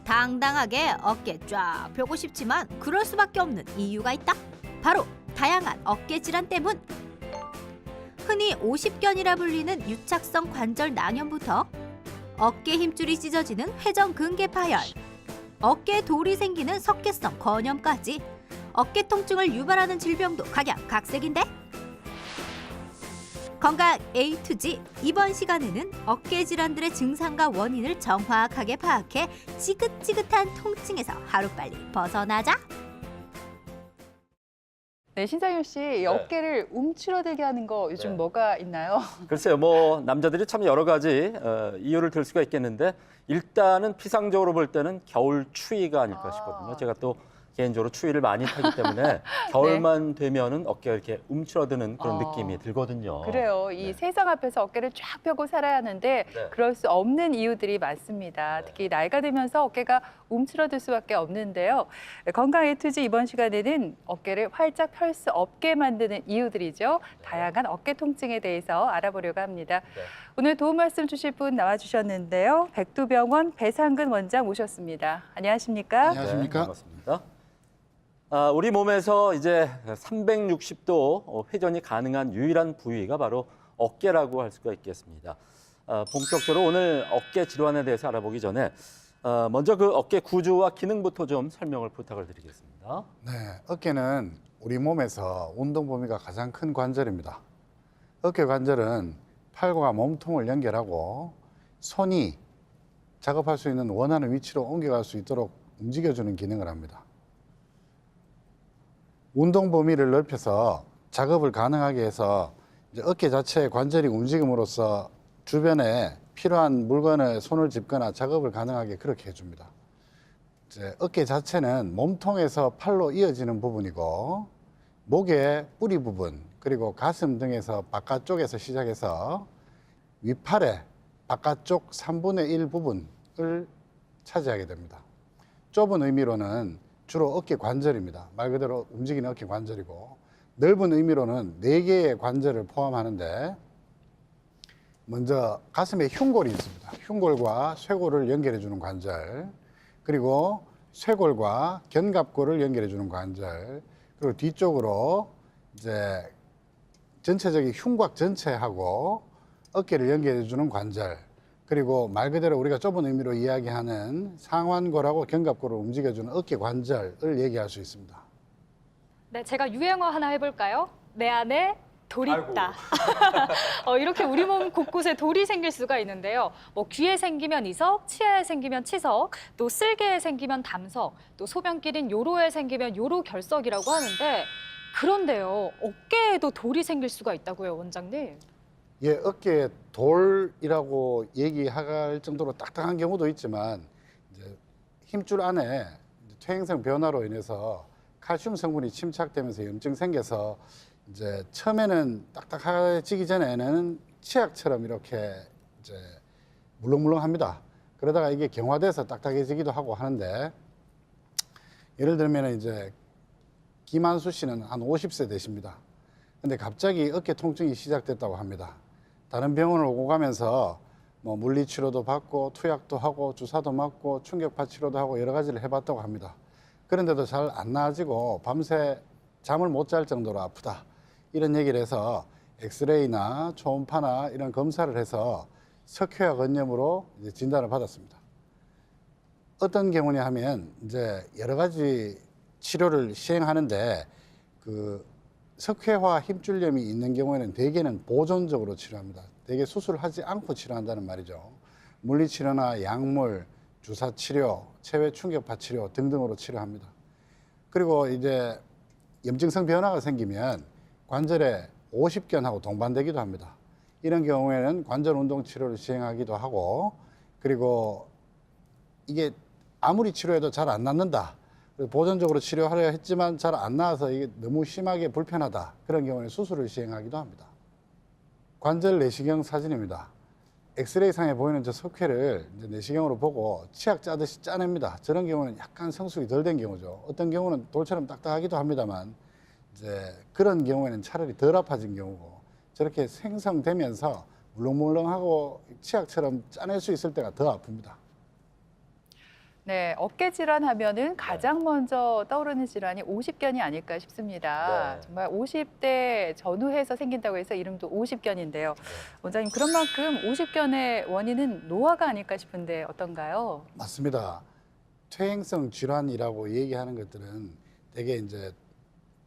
당당하게 어깨 쫙 펴고 싶지만 그럴 수밖에 없는 이유가 있다. 바로 다양한 어깨 질환 때문. 흔히 오십견이라 불리는 유착성 관절 낭염부터 어깨 힘줄이 찢어지는 회전근개 파열, 어깨에 돌이 생기는 석회성 건염까지 어깨 통증을 유발하는 질병도 각양각색인데, 건강 A to G 이번 시간에는 어깨 질환들의 증상과 원인을 정확하게 파악해 지긋지긋한 통증에서 하루빨리 벗어나자. 네, 신상윤 씨, 어깨를 움츠러들게 하는 거 요즘 뭐가 있나요? 글쎄요, 뭐 남자들이 참 여러 가지 이유를 들 수가 있겠는데 일단은 피상적으로 볼 때는 겨울 추위가 아닐까 싶거든요. 제가 또 개인적으로 추위를 많이 타기 때문에 겨울만 되면은 어깨가 이렇게 움츠러드는 그런 느낌이 들거든요. 그래요. 이 세상 앞에서 어깨를 쫙 펴고 살아야 하는데 그럴 수 없는 이유들이 많습니다. 특히 나이가 들면서 어깨가 움츠러들 수밖에 없는데요. 건강 A2G 이번 시간에는 어깨를 활짝 펼 수 없게 만드는 이유들이죠. 다양한 어깨 통증에 대해서 알아보려고 합니다. 오늘 도움 말씀 주실 분 나와주셨는데요. 백두병원 배상근 원장 모셨습니다. 안녕하십니까? 안녕하십니까? 반갑습니다. 우리 몸에서 이제 360도 회전이 가능한 유일한 부위가 바로 어깨라고 할 수가 있겠습니다. 본격적으로 오늘 어깨 질환에 대해서 알아보기 전에 먼저 그 어깨 구조와 기능부터 좀 설명을 부탁을 드리겠습니다. 네, 어깨는 우리 몸에서 운동 범위가 가장 큰 관절입니다. 어깨 관절은 팔과 몸통을 연결하고 손이 작업할 수 있는 원하는 위치로 옮겨갈 수 있도록 움직여주는 기능을 합니다. 운동 범위를 넓혀서 작업을 가능하게 해서 이제 어깨 자체의 관절이 움직임으로써 주변에 필요한 물건을 손을 짚거나 작업을 가능하게 그렇게 해줍니다. 이제 어깨 자체는 몸통에서 팔로 이어지는 부분이고 목의 뿌리 부분 그리고 가슴 등에서 바깥쪽에서 시작해서 윗팔의 바깥쪽 3분의 1 부분을 차지하게 됩니다. 좁은 의미로는 주로 어깨 관절입니다. 말 그대로 움직이는 어깨 관절이고, 넓은 의미로는 4개의 관절을 포함하는데 먼저 가슴에 흉골이 있습니다. 흉골과 쇄골을 연결해 주는 관절, 그리고 쇄골과 견갑골을 연결해 주는 관절, 그리고 뒤쪽으로 이제 전체적인 흉곽 전체하고 어깨를 연결해 주는 관절, 그리고 말 그대로 우리가 좁은 의미로 이야기하는 상완골하고 견갑골을 움직여주는 어깨 관절을 얘기할 수 있습니다. 네, 제가 유행어 하나 해볼까요? 내 안에 돌이 있다. 이렇게 우리 몸 곳곳에 돌이 생길 수가 있는데요. 뭐 귀에 생기면 이석, 치아에 생기면 치석, 또 쓸개에 생기면 담석, 또 소변길인 요로에 생기면 요로결석이라고 하는데, 그런데요, 어깨에도 돌이 생길 수가 있다고요, 원장님? 예, 어깨에 돌이라고 얘기할 정도로 딱딱한 경우도 있지만 이제 힘줄 안에 퇴행성 변화로 인해서 칼슘 성분이 침착되면서 염증 생겨서 이제 처음에는 딱딱해지기 전에는 치약처럼 이렇게 이제 물렁물렁합니다. 그러다가 이게 경화돼서 딱딱해지기도 하고 하는데, 예를 들면 이제 김한수 씨는 한 50세 되십니다. 근데 갑자기 어깨 통증이 시작됐다고 합니다. 다른 병원을 오고 가면서 뭐 물리치료도 받고 투약도 하고 주사도 맞고 충격파 치료도 하고 여러 가지를 해봤다고 합니다. 그런데도 잘 안 나아지고 밤새 잠을 못 잘 정도로 아프다, 이런 얘기를 해서 엑스레이나 초음파나 이런 검사를 해서 석회화 건염으로 이제 진단을 받았습니다. 어떤 경우냐 하면 이제 여러 가지 치료를 시행하는데 그 석회화 힘줄염이 있는 경우에는 대개는 보존적으로 치료합니다. 대개 수술을 하지 않고 치료한다는 말이죠. 물리치료나 약물, 주사치료, 체외 충격파 치료 등등으로 치료합니다. 그리고 이제 염증성 변화가 생기면 관절에 오십견하고 동반되기도 합니다. 이런 경우에는 관절 운동 치료를 시행하기도 하고, 그리고 이게 아무리 치료해도 잘 안 낫는다, 보존적으로 치료하려 했지만 잘 안 나와서 이게 너무 심하게 불편하다, 그런 경우에는 수술을 시행하기도 합니다. 관절 내시경 사진입니다. 엑스레이 상에 보이는 저 석회를 이제 내시경으로 보고 치약 짜듯이 짜냅니다. 저런 경우는 약간 성숙이 덜 된 경우죠. 어떤 경우는 돌처럼 딱딱하기도 합니다만 이제 그런 경우에는 차라리 덜 아파진 경우고, 저렇게 생성되면서 물렁물렁하고 치약처럼 짜낼 수 있을 때가 더 아픕니다. 네, 어깨 질환 하면은 가장 먼저 떠오르는 질환이 오십견이 아닐까 싶습니다. 네. 정말 50대 전후해서 생긴다고 해서 이름도 오십견인데요. 원장님, 그런 만큼 오십견의 원인은 노화가 아닐까 싶은데 어떤가요? 맞습니다. 퇴행성 질환이라고 얘기하는 것들은 되게 이제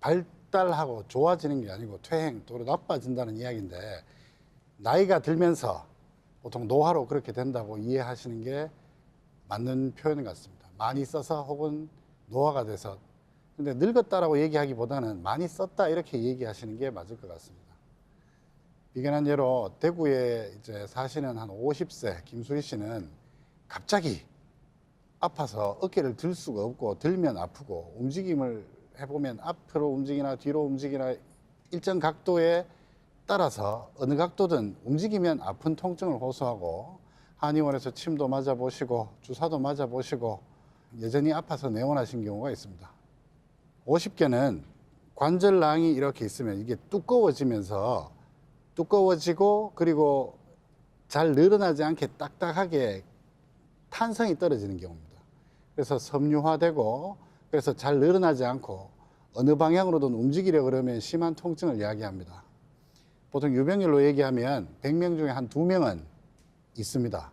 발달하고 좋아지는 게 아니고 퇴행 또는 나빠진다는 이야기인데 나이가 들면서 보통 노화로 그렇게 된다고 이해하시는 게 맞는 표현 같습니다. 많이 써서 혹은 노화가 돼서. 근데 늙었다라고 얘기하기보다는 많이 썼다 이렇게 얘기하시는 게 맞을 것 같습니다. 비견한 예로 대구에 이제 사시는 한 50세 김수희 씨는 갑자기 아파서 어깨를 들 수가 없고 들면 아프고 움직임을 해보면 앞으로 움직이나 뒤로 움직이나 일정 각도에 따라서 어느 각도든 움직이면 아픈 통증을 호소하고 한의원에서 침도 맞아보시고 주사도 맞아보시고 여전히 아파서 내원하신 경우가 있습니다. 50개는 관절낭이 이렇게 있으면 이게 두꺼워지면서 두꺼워지고 그리고 잘 늘어나지 않게 딱딱하게 탄성이 떨어지는 경우입니다. 그래서 섬유화되고 그래서 잘 늘어나지 않고 어느 방향으로든 움직이려고 그러면 심한 통증을 이야기합니다. 보통 유병률로 얘기하면 100명 중에 한 2명은 있습니다.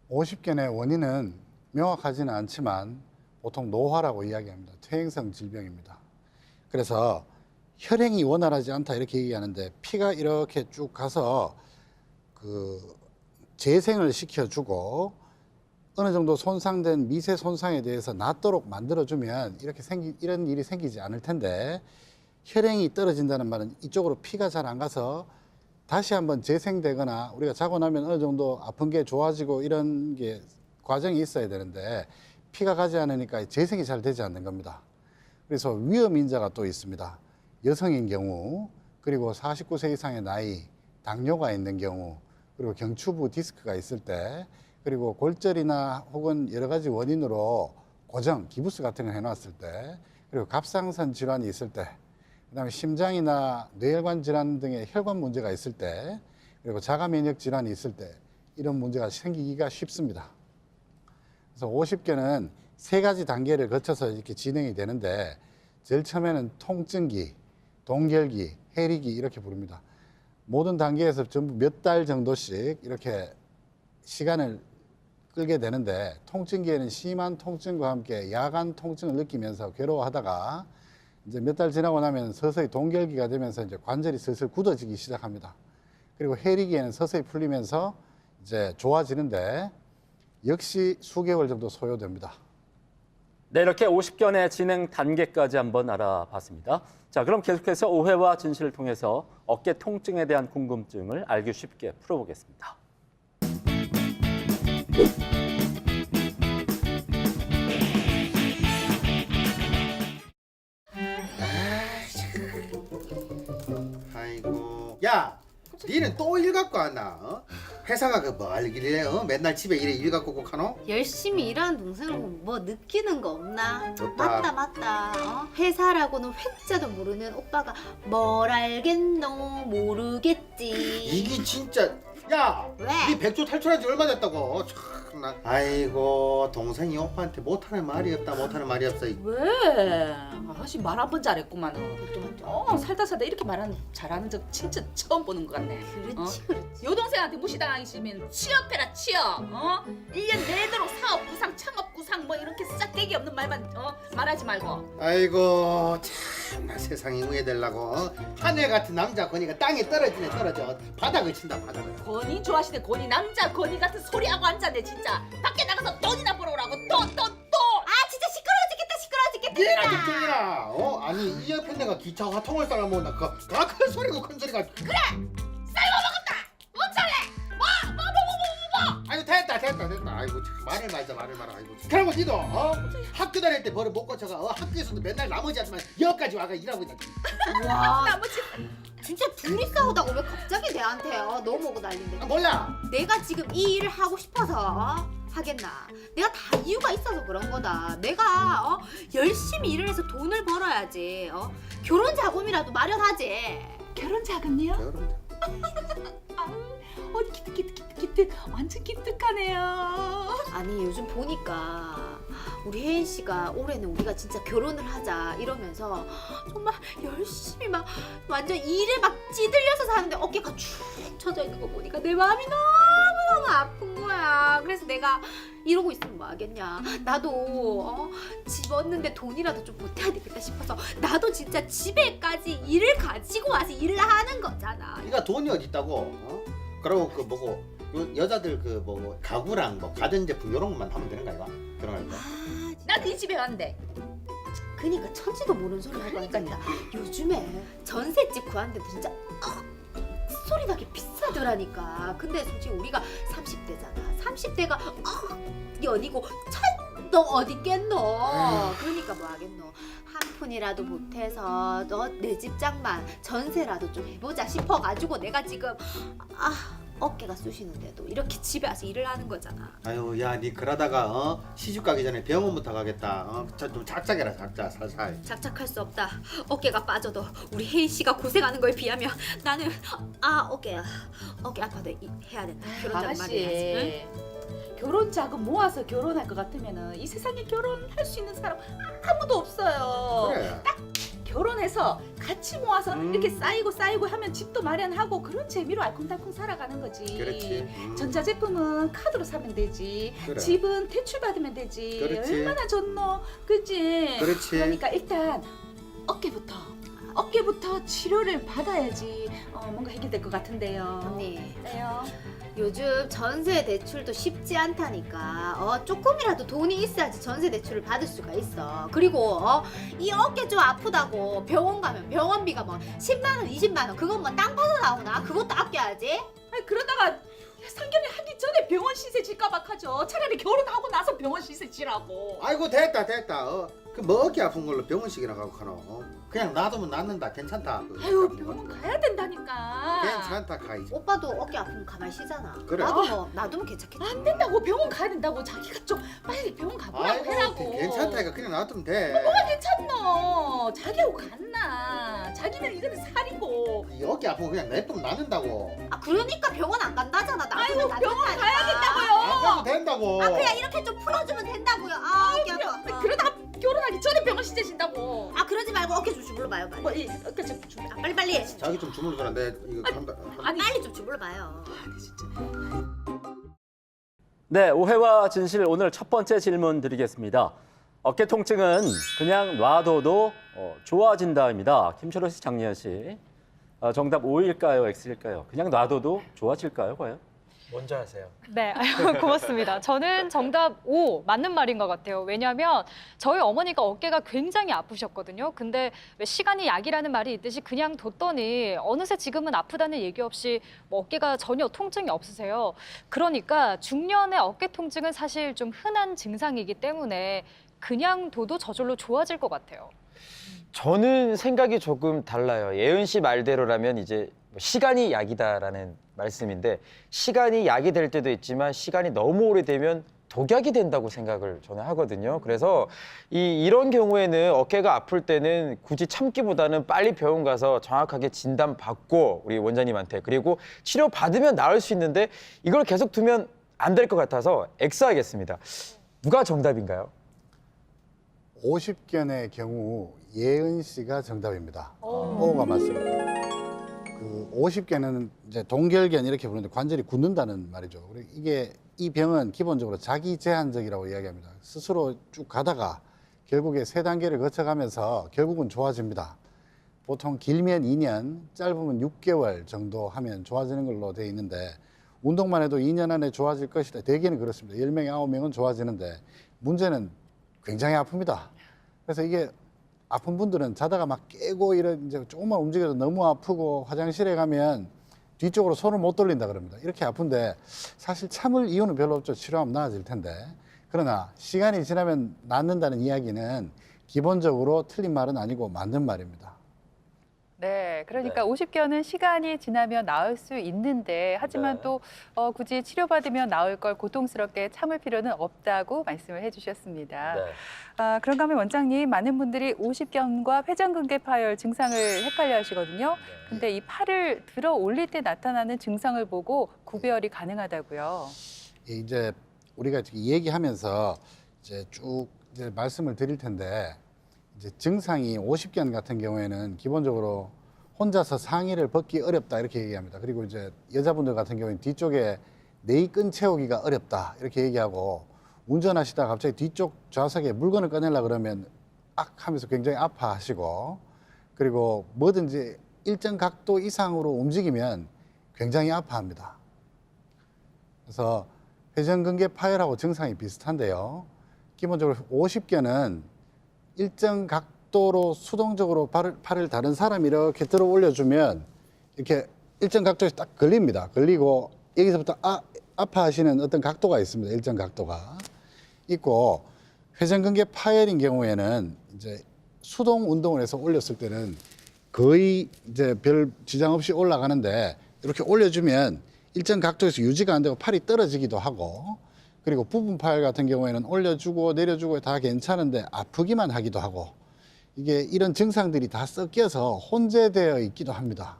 50견의 원인은 명확하지는 않지만 보통 노화라고 이야기합니다. 퇴행성 질병입니다. 그래서 혈행이 원활하지 않다 이렇게 얘기하는데 피가 이렇게 쭉 가서 그 재생을 시켜주고 어느 정도 손상된 미세 손상에 대해서 낫도록 만들어주면 이런 일이 생기지 않을 텐데 혈행이 떨어진다는 말은 이쪽으로 피가 잘 안 가서 다시 한번 재생되거나 우리가 자고 나면 어느 정도 아픈 게 좋아지고 이런 게 과정이 있어야 되는데 피가 가지 않으니까 재생이 잘 되지 않는 겁니다. 그래서 위험 인자가 또 있습니다. 여성인 경우, 그리고 49세 이상의 나이, 당뇨가 있는 경우, 그리고 경추부 디스크가 있을 때, 그리고 골절이나 혹은 여러 가지 원인으로 고정, 기부스 같은 걸 해놨을 때, 그리고 갑상선 질환이 있을 때, 그다음에 심장이나 뇌혈관 질환 등의 혈관 문제가 있을 때, 그리고 자가 면역 질환이 있을 때 이런 문제가 생기기가 쉽습니다. 그래서 50견은 3가지 단계를 거쳐서 이렇게 진행이 되는데 제일 처음에는 통증기, 동결기, 해리기 이렇게 부릅니다. 모든 단계에서 전부 몇 달 정도씩 이렇게 시간을 끌게 되는데 통증기에는 심한 통증과 함께 야간 통증을 느끼면서 괴로워하다가 이제 몇 달 지나고 나면 서서히 동결기가 되면서 이제 관절이 슬슬 굳어지기 시작합니다. 그리고 해리기에는 서서히 풀리면서 이제 좋아지는데 역시 수개월 정도 소요됩니다. 네, 이렇게 50견의 진행 단계까지 한번 알아봤습니다. 자, 그럼 계속해서 오해와 진실을 통해서 어깨 통증에 대한 궁금증을 알기 쉽게 풀어보겠습니다. 아이고, 야, 니는 또 일 갖고 왔나? 어? 회사가 그 멀길래 맨날 집에 일 갖고 꼭 하노? 열심히 일하는 동생을 보면 뭐 느끼는 거 없나? 없다. 맞다. 회사라고는 회자도 모르는 오빠가 뭘 알겠노? 모르겠지. 이게 진짜, 야, 왜? 니 백조 탈출한 지 얼마 됐다고? 참나. 아이고, 동생이 오빠한테 못하는 말이 없다, 못하는 말이 없어. 왜? 아씨 말 한 번 잘했구만. 살다 이렇게 말하는 잘하는 적 진짜 처음 보는 것 같네. 그렇지. 여동생한테 무시당하시면 취업해라 취업. 1년 내도록 사업 구상, 창업 구상 뭐 이렇게 싹대기 없는 말만 말하지 말고. 아이고, 참나 세상이 우회되려고. 하늘 같은 남자 권이가 땅에 떨어지네 떨어져. 바닥을 친다 바닥을. 권위 좋아하시네. 권위 남자 권위 같은 소리하고 앉았네 진짜. 밖에 나가서 돈이나 벌어오라고. 돈. 아 진짜 시끄러워지겠다. 얘나 좀 들리나? 아니 이 옆에 내가 기차 화통을 썰어먹나? 큰 소리고 큰 소리가. 그래! 쌀먹었다! 어쩌래! 뭐! 아이고 됐다. 아이고 참, 말을 말아. 아이고. 그러고 니도 학교 다닐 때 버릇 못 고쳐가 학교에서도 맨날 나머지 하지만 여기까지 와가 일하고 있다. 와 나머지 진짜 둘이 싸우다가 왜 갑자기 내한테요? 너 먹고 난린데. 몰라. 내가 지금 이 일을 하고 싶어서 하겠나? 내가 다 이유가 있어서 그런 거다. 내가 열심히 일을 해서 돈을 벌어야지. 결혼 자금이라도 마련하지. 결혼 자금이요? 여러분. 기특 완전 기특하네요. 아니 요즘 보니까 우리 혜인 씨가 올해는 우리가 진짜 결혼을 하자 이러면서 정말 열심히 막 완전 일에 막 찌들려서 사는데 어깨가 축 처져 있는 거 보니까 내 마음이 너무너무 아픈 거야. 그래서 내가 이러고 있으면 뭐 하겠냐. 나도 집 얻는데 돈이라도 좀 보태야 되겠다 싶어서 나도 진짜 집에까지 일을 가지고 와서 일을 하는 거잖아. 네가 돈이 어디 있다고? 그리고 그 뭐고 여자들 그 뭐 가구랑 뭐 가전제품 이런 것만 하면 되는 거 아이가? 그런 거. 나도 이 집에 왔는데. 그니까 천지도 모르는 소리 하고 하니까 요즘에 전셋집 구하는데도 진짜 소리 나게 비싸더라니까. 근데 솔직히 우리가 30대잖아. 30대가 연이고 너 어디 있겠노. 그러니까 뭐 하겠노. 한 푼이라도 보태서 너 내 집장만 전세라도 좀 해보자 싶어가지고 내가 지금 어깨가 쑤시는데도 이렇게 집에 와서 일을 하는 거잖아. 아유, 야, 니 그러다가 시집 가기 전에 병원부터 가겠다. 좀 작작해라, 작작, 살살. 작작할 수 없다. 어깨가 빠져도 우리 혜인 씨가 고생하는 거에 비하면 나는 어깨야. 어깨 아파도 해야 된다. 결혼 자금 마련해야지. 응? 결혼 자금 모아서 결혼할 것 같으면은 이 세상에 결혼할 수 있는 사람 아무도 없어요. 그래. 결혼해서 같이 모아서 이렇게 쌓이고 하면 집도 마련하고 그런 재미로 알콩달콩 살아가는 거지. 그렇지. 전자제품은 카드로 사면 되지. 그래. 집은 대출 받으면 되지. 그렇지. 얼마나 좋노, 그치? 그렇지. 그러니까 일단 어깨부터 치료를 받아야지 뭔가 해결될 것 같은데요. 언니. 네요. 요즘 전세 대출도 쉽지 않다니까. 조금이라도 돈이 있어야지 전세 대출을 받을 수가 있어. 그리고 이 어깨 좀 아프다고 병원 가면 병원비가 뭐 10만 원, 20만 원 그건 뭐 땅 파서 나오나? 그것도 아껴야지. 아니 그러다가 상견례 하기 전에 병원 시세 질까 봐 하죠. 차라리 결혼하고 나서 병원 시세 지라고. 아이고, 됐다. 그 뭐 어깨 아픈 걸로 병원식이나 가고 가노. 그냥 놔두면 낫는다. 괜찮다. 아유 병원 가야 된다니까. 괜찮다, 가이. 오빠도 어깨 아프면 가만히 쉬잖아. 그래. 놔두면 괜찮겠지. 안 된다고 병원 가야 된다고 자기가 좀 빨리 병원 가보라고 해라고. 괜찮다니까 그냥 놔두면 돼. 괜찮노. 자기하고 갔나. 자기는 이거는 살이고. 이 어깨 아프면 그냥 냅두면 낫는다고. 그러니까 병원 안 간다잖아. 놔두면 다 병원 된다니까. 가야 된다고요. 안 가도 된다고. 그냥 이렇게 좀 풀어주면 된다고요. 어깨 아파. 그러다 결혼하기 전에 병원 시세 진다고. 그러지 말고 어깨 좀 주물러봐요. 빨리. 뭐, 어깨 좀 준비. 빨리. 자기 좀 주물러줘라. 내 이거 간다. 빨리 좀 주물러봐요. 네, 오해와 진실 오늘 첫 번째 질문 드리겠습니다. 어깨 통증은 그냥 놔둬도 좋아진다입니다. 김철호 씨, 장리현 씨. 정답 O일까요, X일까요? 그냥 놔둬도 좋아질까요, 과연? 먼저 하세요. 네, 고맙습니다. 저는 정답 O 맞는 말인 것 같아요. 왜냐하면 저희 어머니가 어깨가 굉장히 아프셨거든요. 근데 왜 시간이 약이라는 말이 있듯이 그냥 뒀더니 어느새 지금은 아프다는 얘기 없이 뭐 어깨가 전혀 통증이 없으세요. 그러니까 중년의 어깨 통증은 사실 좀 흔한 증상이기 때문에 그냥 둬도 저절로 좋아질 것 같아요. 저는 생각이 조금 달라요. 예은 씨 말대로라면 이제 시간이 약이다라는 말씀인데 시간이 약이 될 때도 있지만 시간이 너무 오래되면 독약이 된다고 생각을 저는 하거든요. 그래서 이런 경우에는 어깨가 아플 때는 굳이 참기보다는 빨리 병원 가서 정확하게 진단받고 우리 원장님한테 그리고 치료받으면 나을 수 있는데 이걸 계속 두면 안 될 것 같아서 X 하겠습니다. 누가 정답인가요? 50견의 경우 예은 씨가 정답입니다. O가 맞습니다. 그 50견은 이제 동결견 이렇게 부르는데 관절이 굳는다는 말이죠. 그리고 이 병은 기본적으로 자기 제한적이라고 이야기합니다. 스스로 쭉 가다가 결국에 3단계를 거쳐가면서 결국은 좋아집니다. 보통 길면 2년, 짧으면 6개월 정도 하면 좋아지는 걸로 되어 있는데 운동만 해도 2년 안에 좋아질 것이다. 대개는 그렇습니다. 10명에 9명은 좋아지는데 문제는 굉장히 아픕니다. 그래서 이게 아픈 분들은 자다가 막 깨고 이런 이제 조금만 움직여도 너무 아프고 화장실에 가면 뒤쪽으로 손을 못 돌린다 그럽니다. 이렇게 아픈데 사실 참을 이유는 별로 없죠. 치료하면 나아질 텐데. 그러나 시간이 지나면 낫는다는 이야기는 기본적으로 틀린 말은 아니고 맞는 말입니다. 네, 그러니까 50견은 시간이 지나면 나을 수 있는데 하지만 네. 또 굳이 치료받으면 나을 걸 고통스럽게 참을 필요는 없다고 말씀을 해주셨습니다. 네. 그런가 하면 원장님, 많은 분들이 50견과 회전근개 파열 증상을 헷갈려 하시거든요. 근데 이 팔을 들어 올릴 때 나타나는 증상을 보고 구별이 가능하다고요. 이제 우리가 지금 얘기하면서 이제 쭉 이제 말씀을 드릴 텐데 이제 증상이 50견 같은 경우에는 기본적으로 혼자서 상의를 벗기 어렵다 이렇게 얘기합니다. 그리고 이제 여자분들 같은 경우에는 뒤쪽에 내의끈 채우기가 어렵다 이렇게 얘기하고 운전하시다가 갑자기 뒤쪽 좌석에 물건을 꺼내려 그러면 악 하면서 굉장히 아파하시고 그리고 뭐든지 일정 각도 이상으로 움직이면 굉장히 아파합니다. 그래서 회전근개 파열하고 증상이 비슷한데요. 기본적으로 50견은 일정 각도로 수동적으로 팔을 다른 사람이 이렇게 들어 올려주면 이렇게 일정 각도에서 딱 걸립니다. 걸리고 여기서부터 아파하시는 어떤 각도가 있습니다. 일정 각도가 있고 회전근개 파열인 경우에는 이제 수동 운동을 해서 올렸을 때는 거의 이제 별 지장 없이 올라가는데 이렇게 올려주면 일정 각도에서 유지가 안 되고 팔이 떨어지기도 하고 그리고 부분 파열 같은 경우에는 올려주고 내려주고 다 괜찮은데 아프기만 하기도 하고 이게 이런 증상들이 다 섞여서 혼재되어 있기도 합니다.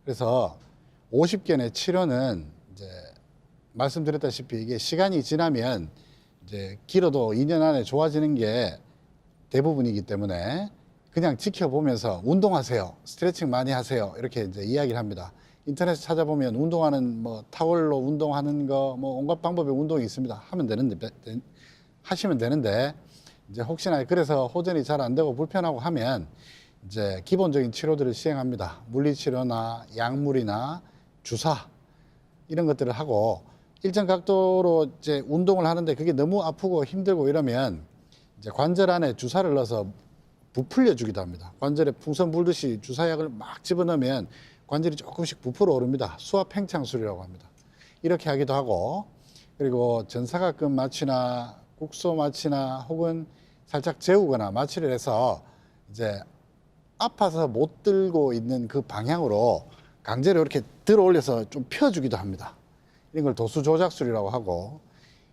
그래서 50견의 치료는 이제 말씀드렸다시피 이게 시간이 지나면 이제 길어도 2년 안에 좋아지는 게 대부분이기 때문에 그냥 지켜보면서 운동하세요. 스트레칭 많이 하세요. 이렇게 이제 이야기를 합니다. 인터넷에 찾아보면 운동하는 뭐 타월로 운동하는 거 뭐 온갖 방법의 운동이 있습니다. 하시면 되는데 이제 혹시나 그래서 호전이 잘 안 되고 불편하고 하면 이제 기본적인 치료들을 시행합니다. 물리치료나 약물이나 주사 이런 것들을 하고 일정 각도로 이제 운동을 하는데 그게 너무 아프고 힘들고 이러면 이제 관절 안에 주사를 넣어서 부풀려 주기도 합니다. 관절에 풍선 불듯이 주사약을 막 집어넣으면 관절이 조금씩 부풀어 오릅니다. 수압 팽창술이라고 합니다. 이렇게 하기도 하고 그리고 전사각근 마취나 국소 마취나 혹은 살짝 재우거나 마취를 해서 이제 아파서 못 들고 있는 그 방향으로 강제로 이렇게 들어 올려서 좀 펴주기도 합니다. 이런 걸 도수 조작술이라고 하고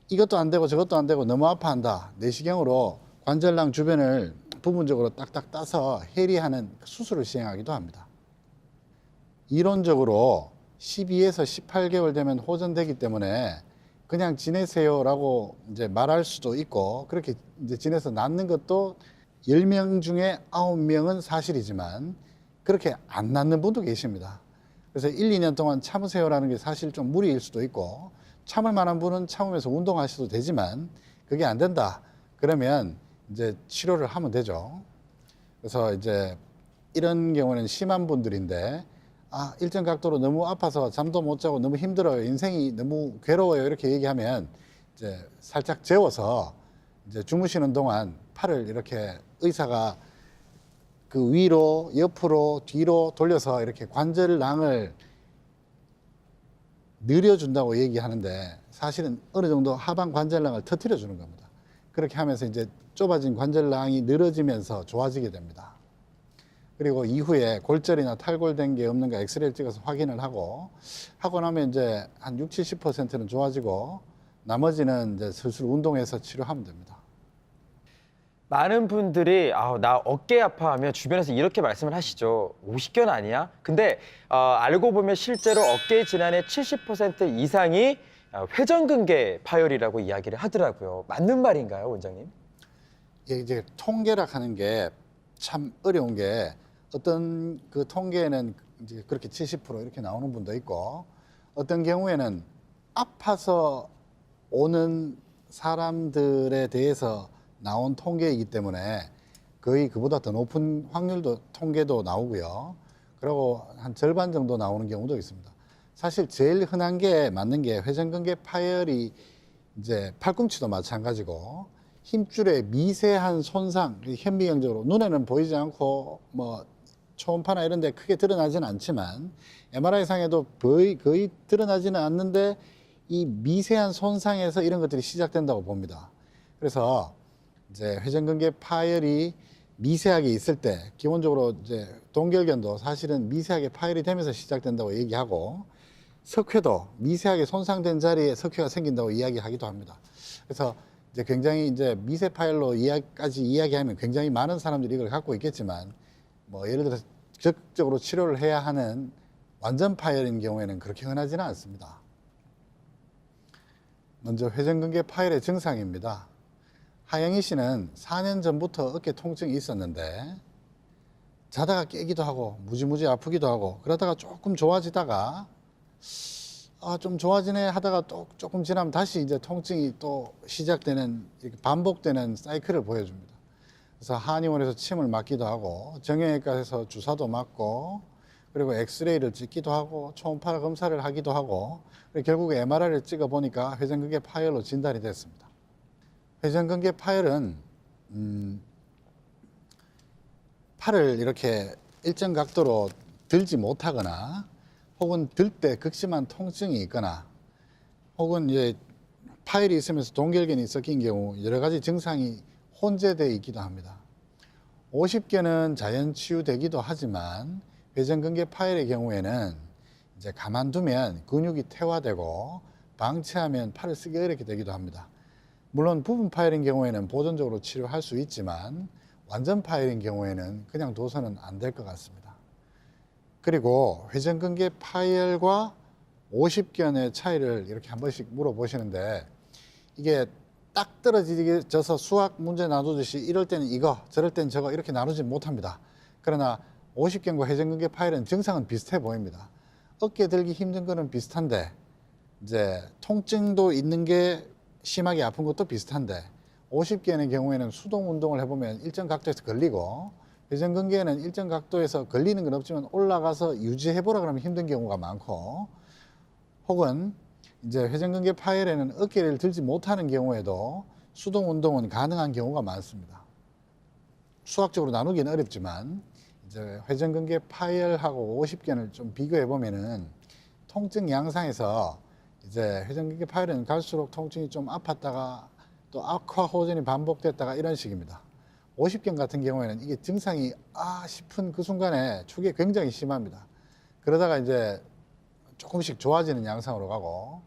이것도 안 되고 저것도 안 되고 너무 아파한다. 내시경으로 관절낭 주변을 부분적으로 딱딱 따서 해리하는 수술을 시행하기도 합니다. 이론적으로 12에서 18개월 되면 호전되기 때문에 그냥 지내세요라고 이제 말할 수도 있고 그렇게 이제 지내서 낫는 것도 10명 중에 9명은 사실이지만 그렇게 안 낫는 분도 계십니다. 그래서 1, 2년 동안 참으세요라는 게 사실 좀 무리일 수도 있고 참을 만한 분은 참으면서 운동하셔도 되지만 그게 안 된다. 그러면 이제 치료를 하면 되죠. 그래서 이제 이런 경우는 심한 분들인데 일정 각도로 너무 아파서 잠도 못 자고 너무 힘들어요. 인생이 너무 괴로워요. 이렇게 얘기하면 이제 살짝 재워서 이제 주무시는 동안 팔을 이렇게 의사가 그 위로, 옆으로, 뒤로 돌려서 이렇게 관절낭을 늘려준다고 얘기하는데 사실은 어느 정도 하방 관절낭을 터뜨려 주는 겁니다. 그렇게 하면서 이제 좁아진 관절낭이 늘어지면서 좋아지게 됩니다. 그리고 이후에 골절이나 탈골된 게 없는가 엑스레이를 찍어서 확인을 하고 나면 이제 한 60, 70%는 좋아지고 나머지는 이제 슬슬 운동해서 치료하면 됩니다. 많은 분들이 나 어깨 아파하면 주변에서 이렇게 말씀을 하시죠. 50견 아니야? 근데 알고 보면 실제로 어깨 질환의 70% 이상이 회전근개 파열이라고 이야기를 하더라고요. 맞는 말인가요, 원장님? 이제 통계락 하는 게 참 어려운 게 어떤 그 통계에는 이제 그렇게 70% 이렇게 나오는 분도 있고 어떤 경우에는 아파서 오는 사람들에 대해서 나온 통계이기 때문에 거의 그보다 더 높은 확률도 통계도 나오고요. 그리고 한 절반 정도 나오는 경우도 있습니다. 사실 제일 흔한 게 맞는 게 회전근개 파열이 이제 팔꿈치도 마찬가지고 힘줄의 미세한 손상, 현미경적으로 눈에는 보이지 않고 뭐 초음파나 이런 데 크게 드러나지는 않지만 MRI상에도 거의 드러나지는 않는데 이 미세한 손상에서 이런 것들이 시작된다고 봅니다. 그래서 이제 회전근개 파열이 미세하게 있을 때 기본적으로 이제 동결견도 사실은 미세하게 파열이 되면서 시작된다고 얘기하고 석회도 미세하게 손상된 자리에 석회가 생긴다고 이야기하기도 합니다. 그래서 이제 굉장히 이제 미세 파열로 까지 이야기하면 굉장히 많은 사람들이 이걸 갖고 있겠지만 뭐 예를 들어서 적극적으로 치료를 해야 하는 완전 파열인 경우에는 그렇게 흔하지는 않습니다. 먼저 회전근개 파열의 증상입니다. 하영희 씨는 4년 전부터 어깨 통증이 있었는데 자다가 깨기도 하고 무지무지 아프기도 하고 그러다가 조금 좋아지다가 좀 좋아지네 하다가 또 조금 지나면 다시 이제 통증이 또 시작되는 이렇게 반복되는 사이클을 보여줍니다. 그래서 한의원에서 침을 맞기도 하고 정형외과에서 주사도 맞고 그리고 엑스레이를 찍기도 하고 초음파 검사를 하기도 하고 결국 MRI를 찍어 보니까 회전근개 파열로 진단이 됐습니다. 회전근개 파열은 팔을 이렇게 일정 각도로 들지 못하거나 혹은 들 때 극심한 통증이 있거나 혹은 이제 파열이 있으면서 동결근이 섞인 경우 여러 가지 증상이 혼재되어 있기도 합니다. 50견은 자연 치유되기도 하지만 회전근개 파열의 경우에는 이제 가만두면 근육이 퇴화되고 방치하면 팔을 쓰기 어렵게 되기도 합니다. 물론 부분 파열인 경우에는 보존적으로 치료할 수 있지만 완전 파열인 경우에는 그냥 둬서는 안 될 것 같습니다. 그리고 회전근개 파열과 50견의 차이를 이렇게 한 번씩 물어보시는데 이게 딱 떨어져서 수학 문제 나누듯이 이럴 때는 이거 저럴 때는 저거 이렇게 나누지 못합니다. 그러나 50견과 회전근개 파열은 증상은 비슷해 보입니다. 어깨 들기 힘든 거는 비슷한데 이제 통증도 있는 게 심하게 아픈 것도 비슷한데 50견의 경우에는 수동 운동을 해보면 일정 각도에서 걸리고 회전근개는 일정 각도에서 걸리는 건 없지만 올라가서 유지해보라 그러면 힘든 경우가 많고 혹은 이제 회전근개 파열에는 어깨를 들지 못하는 경우에도 수동 운동은 가능한 경우가 많습니다. 수학적으로 나누기는 어렵지만 이제 회전근개 파열하고 50견을 좀 비교해 보면은 통증 양상에서 이제 회전근개 파열은 갈수록 통증이 좀 아팠다가 또 악화 호전이 반복됐다가 이런 식입니다. 50견 같은 경우에는 이게 증상이 싶은 그 순간에 초기에 굉장히 심합니다. 그러다가 이제 조금씩 좋아지는 양상으로 가고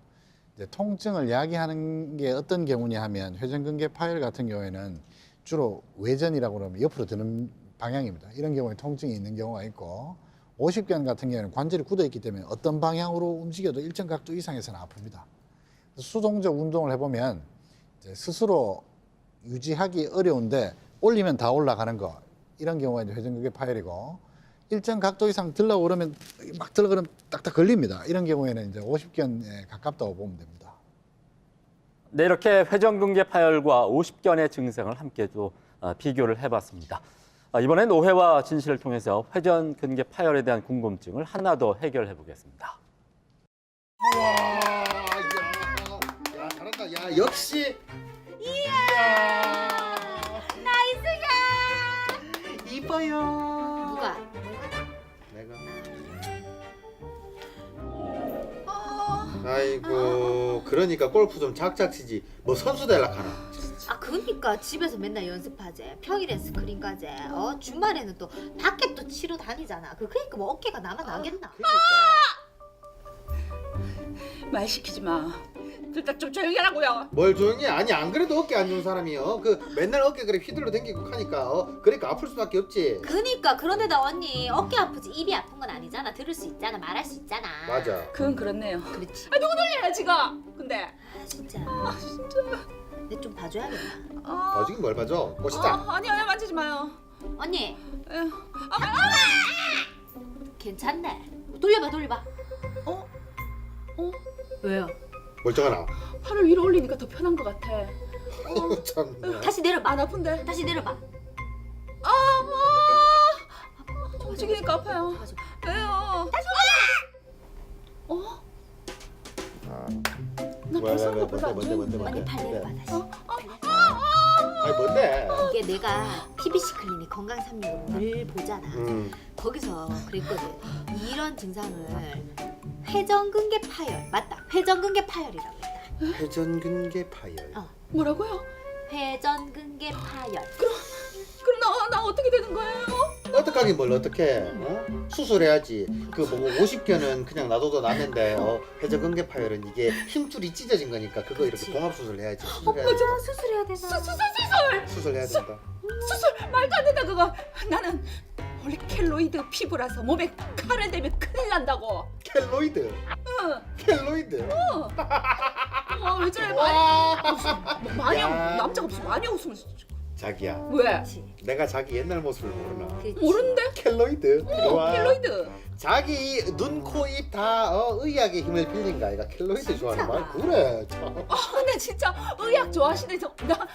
이제 통증을 야기하는 게 어떤 경우냐 하면 회전근개 파열 같은 경우에는 주로 외전이라고 그러면 옆으로 드는 방향입니다. 이런 경우에 통증이 있는 경우가 있고 50견 같은 경우에는 관절이 굳어 있기 때문에 어떤 방향으로 움직여도 일정 각도 이상에서는 아픕니다. 수동적 운동을 해보면 이제 스스로 유지하기 어려운데 올리면 다 올라가는 거 이런 경우가 이제 회전근개 파열이고 일정 각도 이상 들라고 그러면 막 들라 그러면 딱딱 걸립니다. 이런 경우에는 이제 50견에 가깝다고 보면 됩니다. 네, 이렇게 회전근개 파열과 50견의 증상을 함께 또 비교를 해봤습니다. 이번엔 오해와 진실을 통해서 회전근개 파열에 대한 궁금증을 하나 더 해결해 보겠습니다. 우와, 야, 잘한다. 야, 역시. 이야. 나이스야. 이뻐요. 누가? 내가. 아이고, 그러니까 골프 좀 작작 치지. 뭐 선수 될락하나. 그러니까 집에서 맨날 연습하재. 평일엔 스크린까지. 주말에는 또 밖에 또 치러 다니잖아. 그러니까 뭐 어깨가 나만 나겠나? 말 시키지 마. 둘 다 좀 조용히 하라고요. 뭘 조용히 해? 아니 안 그래도 어깨 안 좋은 사람이요. 그 맨날 어깨 그래 휘둘러 댕기고 하니까 그러니까 아플 수밖에 없지. 그러니까 그런데다 언니 어깨 아프지 입이 아픈 건 아니잖아. 들을 수 있잖아. 말할 수 있잖아. 맞아. 그건 그렇네요. 그렇지. 누구 놀려요 지금? 근데. 진짜. 내 좀 봐줘야겠다. 봐주긴 뭘 봐줘. 멋있다. 아니요 만지지 마요. 언니. 에휴. 괜찮네. 돌려봐. 왜요? 멀쩡하나. 팔을 위로 올리니까 더 편한 것 같아. 참. 다시 내려봐. 안 아픈데? 다시 내려봐. 움직이니까 아파요. 맞아. 왜요? 나 벌써 별로 안 좋은데. 언니 팔 내려봐 다시. 아니 뭔데? 이게 내가 PBC 클리닉 건강 365 늘 보잖아. 거기서 그랬거든. 이런 증상을 회전근개 파열 맞다. 회전근개 파열이라고 했다. 회전근개 파열. 뭐라고요? 회전근개 파열. 그럼 나 어떻게 되는 거예요? 어떡하긴 뭘 어떡해. 수술해야지. 그 뭐 50견은 그냥 놔둬도 나는데 회전근개 파열은 이게 힘줄이 찢어진 거니까 그거 이렇게 그치. 동합수술 해야지. 맞아. 수술해야 되나? 수술해야 된다. 수술 말도 안 된다 그거. 나는 원래 켈로이드 피부라서 몸에 칼을 대면 큰일 난다고. 켈로이드. 켈로이드. 아 왜 저래 많이 야. 남자가 무슨 많이 웃으면 자기야, 왜? 내가 자기 옛날 모습을 모르나? 모르는데? 켈로이드. 좋아. 켈로이드. 자기 눈, 코, 입 다 의학의 힘을 빌린 거 아이가 켈로이드 좋아하는 말 그래. 참. 근데 진짜 의학 좋아하시네. 나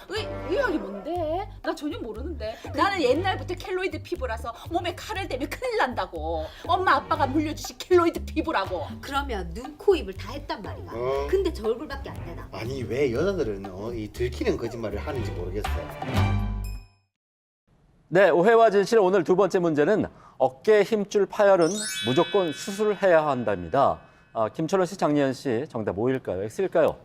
의학이 뭔데? 나 전혀 모르는데. 나는 옛날부터 켈로이드 피부라서 몸에 칼을 대면 큰일 난다고. 엄마 아빠가 물려주신 켈로이드 피부라고. 그러면 눈, 코, 입을 다 했단 말이야. 근데 저 얼굴밖에 안 되나? 아니 왜 여자들은 이 들키는 거짓말을 하는지 모르겠어. 네, 오해와 진실 오늘 두 번째 문제는 어깨 힘줄 파열은 무조건 수술해야 한답니다. 김철원 씨, 장예은 씨, 정답 O일까요? X일까요?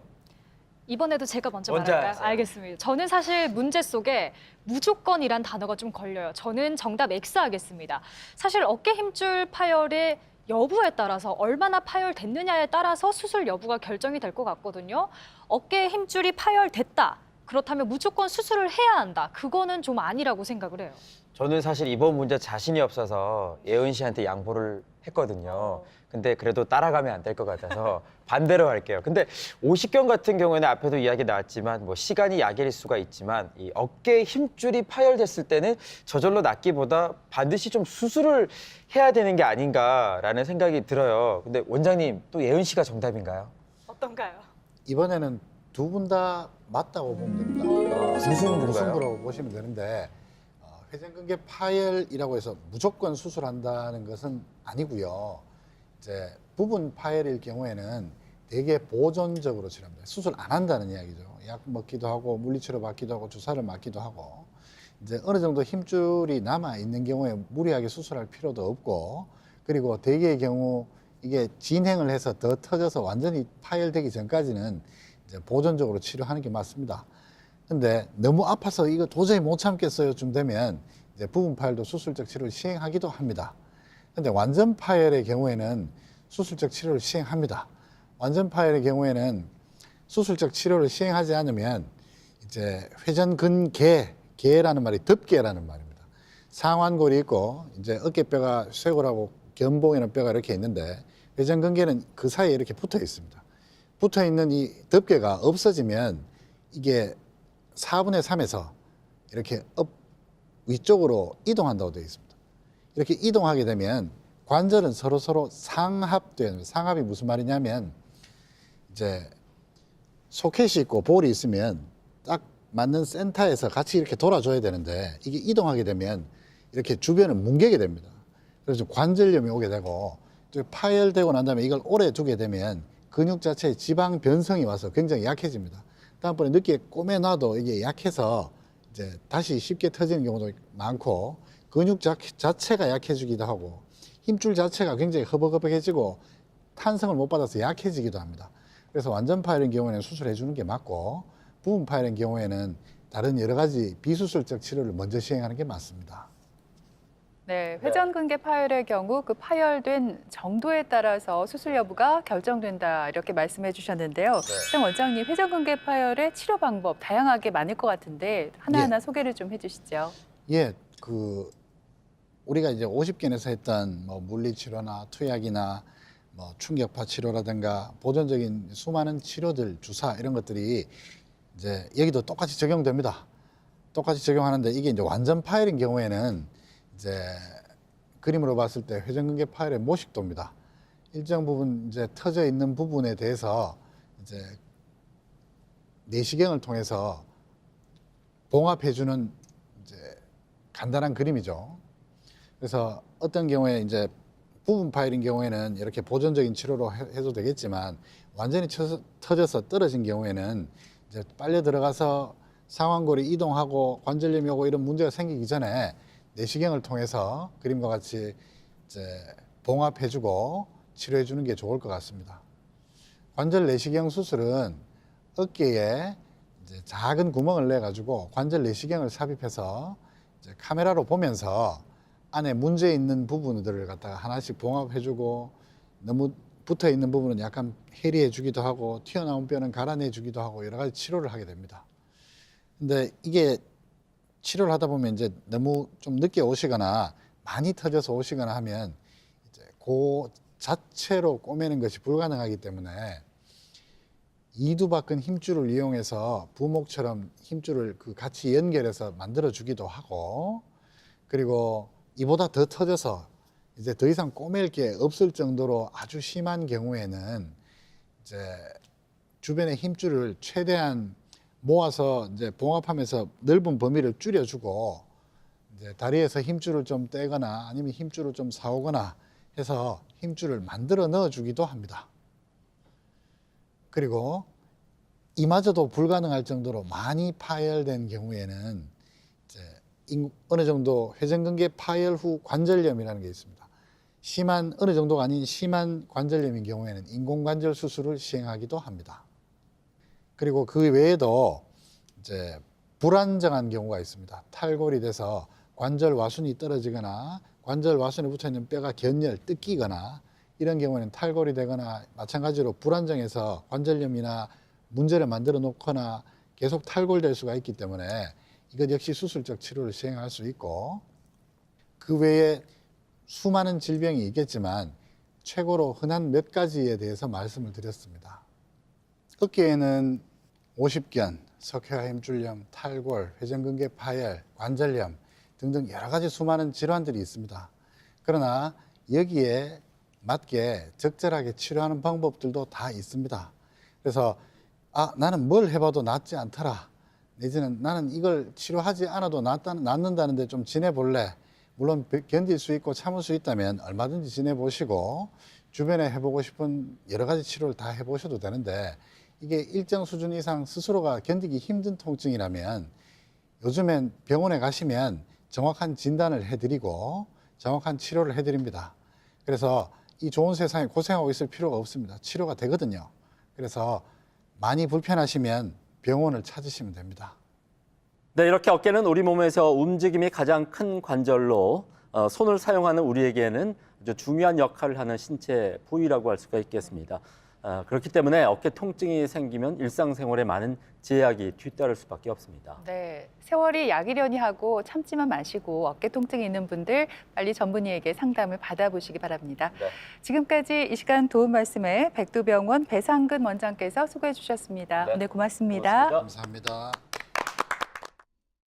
이번에도 제가 먼저 먼저 말할까요? 하세요. 알겠습니다. 저는 사실 문제 속에 무조건이란 단어가 좀 걸려요. 저는 정답 X 하겠습니다. 사실 어깨 힘줄 파열의 여부에 따라서 얼마나 파열됐느냐에 따라서 수술 여부가 결정이 될 것 같거든요. 어깨 힘줄이 파열됐다. 그렇다면 무조건 수술을 해야 한다. 그거는 좀 아니라고 생각을 해요. 저는 사실 이번 문제 자신이 없어서 예은 씨한테 양보를 했거든요. 근데 그래도 따라가면 안 될 것 같아서 반대로 할게요. 근데 오십견 같은 경우에는 앞에도 이야기 나왔지만 뭐 시간이 약일 수가 있지만 이 어깨 힘줄이 파열됐을 때는 저절로 낫기보다 반드시 좀 수술을 해야 되는 게 아닌가라는 생각이 들어요. 근데 원장님 또 예은 씨가 정답인가요? 어떤가요? 이번에는 두 분 다 맞다고 보면 됩니다. 무승부인가요? 무승부라고 보시면 되는데 회전근개 파열이라고 해서 무조건 수술한다는 것은 아니고요. 이제 부분 파열일 경우에는 대개 보존적으로 치료합니다. 수술 안 한다는 이야기죠. 약 먹기도 하고 물리치료 받기도 하고 주사를 맞기도 하고 이제 어느 정도 힘줄이 남아 있는 경우에 무리하게 수술할 필요도 없고 그리고 대개의 경우 이게 진행을 해서 더 터져서 완전히 파열되기 전까지는 이제 보존적으로 치료하는 게 맞습니다. 근데 너무 아파서 이거 도저히 못 참겠어요쯤 되면 이제 부분 파열도 수술적 치료를 시행하기도 합니다. 근데 완전 파열의 경우에는 수술적 치료를 시행합니다. 완전 파열의 경우에는 수술적 치료를 시행하지 않으면 이제 회전근개라는 말이 덮개라는 말입니다. 상완골이 있고 이제 어깨뼈가 쇄골하고 견봉이라는 뼈가 이렇게 있는데 회전근개는 그 사이에 이렇게 붙어 있습니다. 붙어 있는 이 덮개가 없어지면 이게 4분의 3에서 이렇게 위쪽으로 이동한다고 되어 있습니다. 이렇게 이동하게 되면 관절은 서로 상합돼요. 상합이 무슨 말이냐면 이제 소켓이 있고 볼이 있으면 딱 맞는 센터에서 같이 이렇게 돌아줘야 되는데 이게 이동하게 되면 이렇게 주변을 뭉개게 됩니다. 그래서 관절염이 오게 되고 또 파열되고 난 다음에 이걸 오래 두게 되면 근육 자체에 지방 변성이 와서 굉장히 약해집니다. 다음번에 늦게 꼬매놔도 이게 약해서 이제 다시 쉽게 터지는 경우도 많고 근육 자체가 약해지기도 하고 힘줄 자체가 굉장히 허벅허벅해지고 탄성을 못 받아서 약해지기도 합니다. 그래서 완전 파열인 경우에는 수술해 주는 게 맞고 부분 파열인 경우에는 다른 여러 가지 비수술적 치료를 먼저 시행하는 게 맞습니다. 네, 회전근개 파열의 경우 그 파열된 정도에 따라서 수술 여부가 결정된다 이렇게 말씀해 주셨는데요. 장 원장님, 회전근개 파열의 치료 방법 다양하게 많을 것 같은데 하나하나 소개를 좀 해주시죠. 예, 우리가 이제 50견에서 했던 뭐 물리치료나 투약이나 뭐 충격파 치료라든가 보존적인 수많은 치료들, 주사 이런 것들이 이제 여기도 똑같이 적용됩니다. 똑같이 적용하는데 이게 이제 완전 파열인 경우에는 이제 그림으로 봤을 때 회전근개 파열의 모식도입니다. 일정 부분 이제 터져 있는 부분에 대해서 이제 내시경을 통해서 봉합해주는 이제 간단한 그림이죠. 그래서 어떤 경우에 이제 부분 파열인 경우에는 이렇게 보존적인 치료로 해도 되겠지만 완전히 터져서 떨어진 경우에는 이제 빨려 들어가서 상완골이 이동하고 관절염이 오고 이런 문제가 생기기 전에 내시경을 통해서 그림과 같이 이제 봉합해주고 치료해주는 게 좋을 것 같습니다. 관절 내시경 수술은 어깨에 이제 작은 구멍을 내 가지고 관절 내시경을 삽입해서 이제 카메라로 보면서 안에 문제 있는 부분들을 갖다가 하나씩 봉합해주고 너무 붙어 있는 부분은 약간 해리해주기도 하고 튀어나온 뼈는 갈아내주기도 하고 여러 가지 치료를 하게 됩니다. 근데 이게 치료를 하다 보면 이제 너무 좀 늦게 오시거나 많이 터져서 오시거나 하면 이제 그 자체로 꼬매는 것이 불가능하기 때문에 이두박근 힘줄을 이용해서 부목처럼 힘줄을 같이 연결해서 만들어 주기도 하고, 그리고 이보다 더 터져서 이제 더 이상 꼬맬 게 없을 정도로 아주 심한 경우에는 이제 주변의 힘줄을 최대한 모아서 이제 봉합하면서 넓은 범위를 줄여주고, 이제 다리에서 힘줄을 좀 떼거나 아니면 힘줄을 좀 사오거나 해서 힘줄을 만들어 넣어주기도 합니다. 그리고 이마저도 불가능할 정도로 많이 파열된 경우에는 이제 어느 정도 회전근개 파열 후 관절염이라는 게 있습니다. 어느 정도가 아닌 심한 관절염인 경우에는 인공관절 수술을 시행하기도 합니다. 그리고 그 외에도 이제 불안정한 경우가 있습니다. 탈골이 돼서 관절 와순이 떨어지거나 관절 와순에 붙어 있는 뼈가 뜯기거나 이런 경우에는 탈골이 되거나 마찬가지로 불안정해서 관절염이나 문제를 만들어 놓거나 계속 탈골될 수가 있기 때문에 이것 역시 수술적 치료를 시행할 수 있고, 그 외에 수많은 질병이 있겠지만 최고로 흔한 몇 가지에 대해서 말씀을 드렸습니다. 어깨에는 오십견, 석회화 힘줄염, 탈골, 회전근개 파열, 관절염 등등 여러 가지 수많은 질환들이 있습니다. 그러나 여기에 맞게 적절하게 치료하는 방법들도 다 있습니다. 그래서 나는 뭘 해봐도 낫지 않더라, 내지는 나는 이걸 치료하지 않아도 낫는다는데 좀 지내볼래, 물론 견딜 수 있고 참을 수 있다면 얼마든지 지내보시고 주변에 해보고 싶은 여러 가지 치료를 다 해보셔도 되는데, 이게 일정 수준 이상 스스로가 견디기 힘든 통증이라면 요즘엔 병원에 가시면 정확한 진단을 해드리고 정확한 치료를 해드립니다. 그래서 이 좋은 세상에 고생하고 있을 필요가 없습니다. 치료가 되거든요. 그래서 많이 불편하시면 병원을 찾으시면 됩니다. 네, 이렇게 어깨는 우리 몸에서 움직임이 가장 큰 관절로 손을 사용하는 우리에게는 아주 중요한 역할을 하는 신체 부위라고 할 수가 있겠습니다. 그렇기 때문에 어깨 통증이 생기면 일상생활에 많은 제약이 뒤따를 수밖에 없습니다. 네, 세월이 약이려니 하고 참지만 마시고 어깨 통증이 있는 분들 빨리 전문의에게 상담을 받아보시기 바랍니다. 네. 지금까지 이 시간 도움 말씀에 백두병원 배상근 원장께서 수고해 주셨습니다. 네, 오늘 고맙습니다. 고맙습니다. 감사합니다.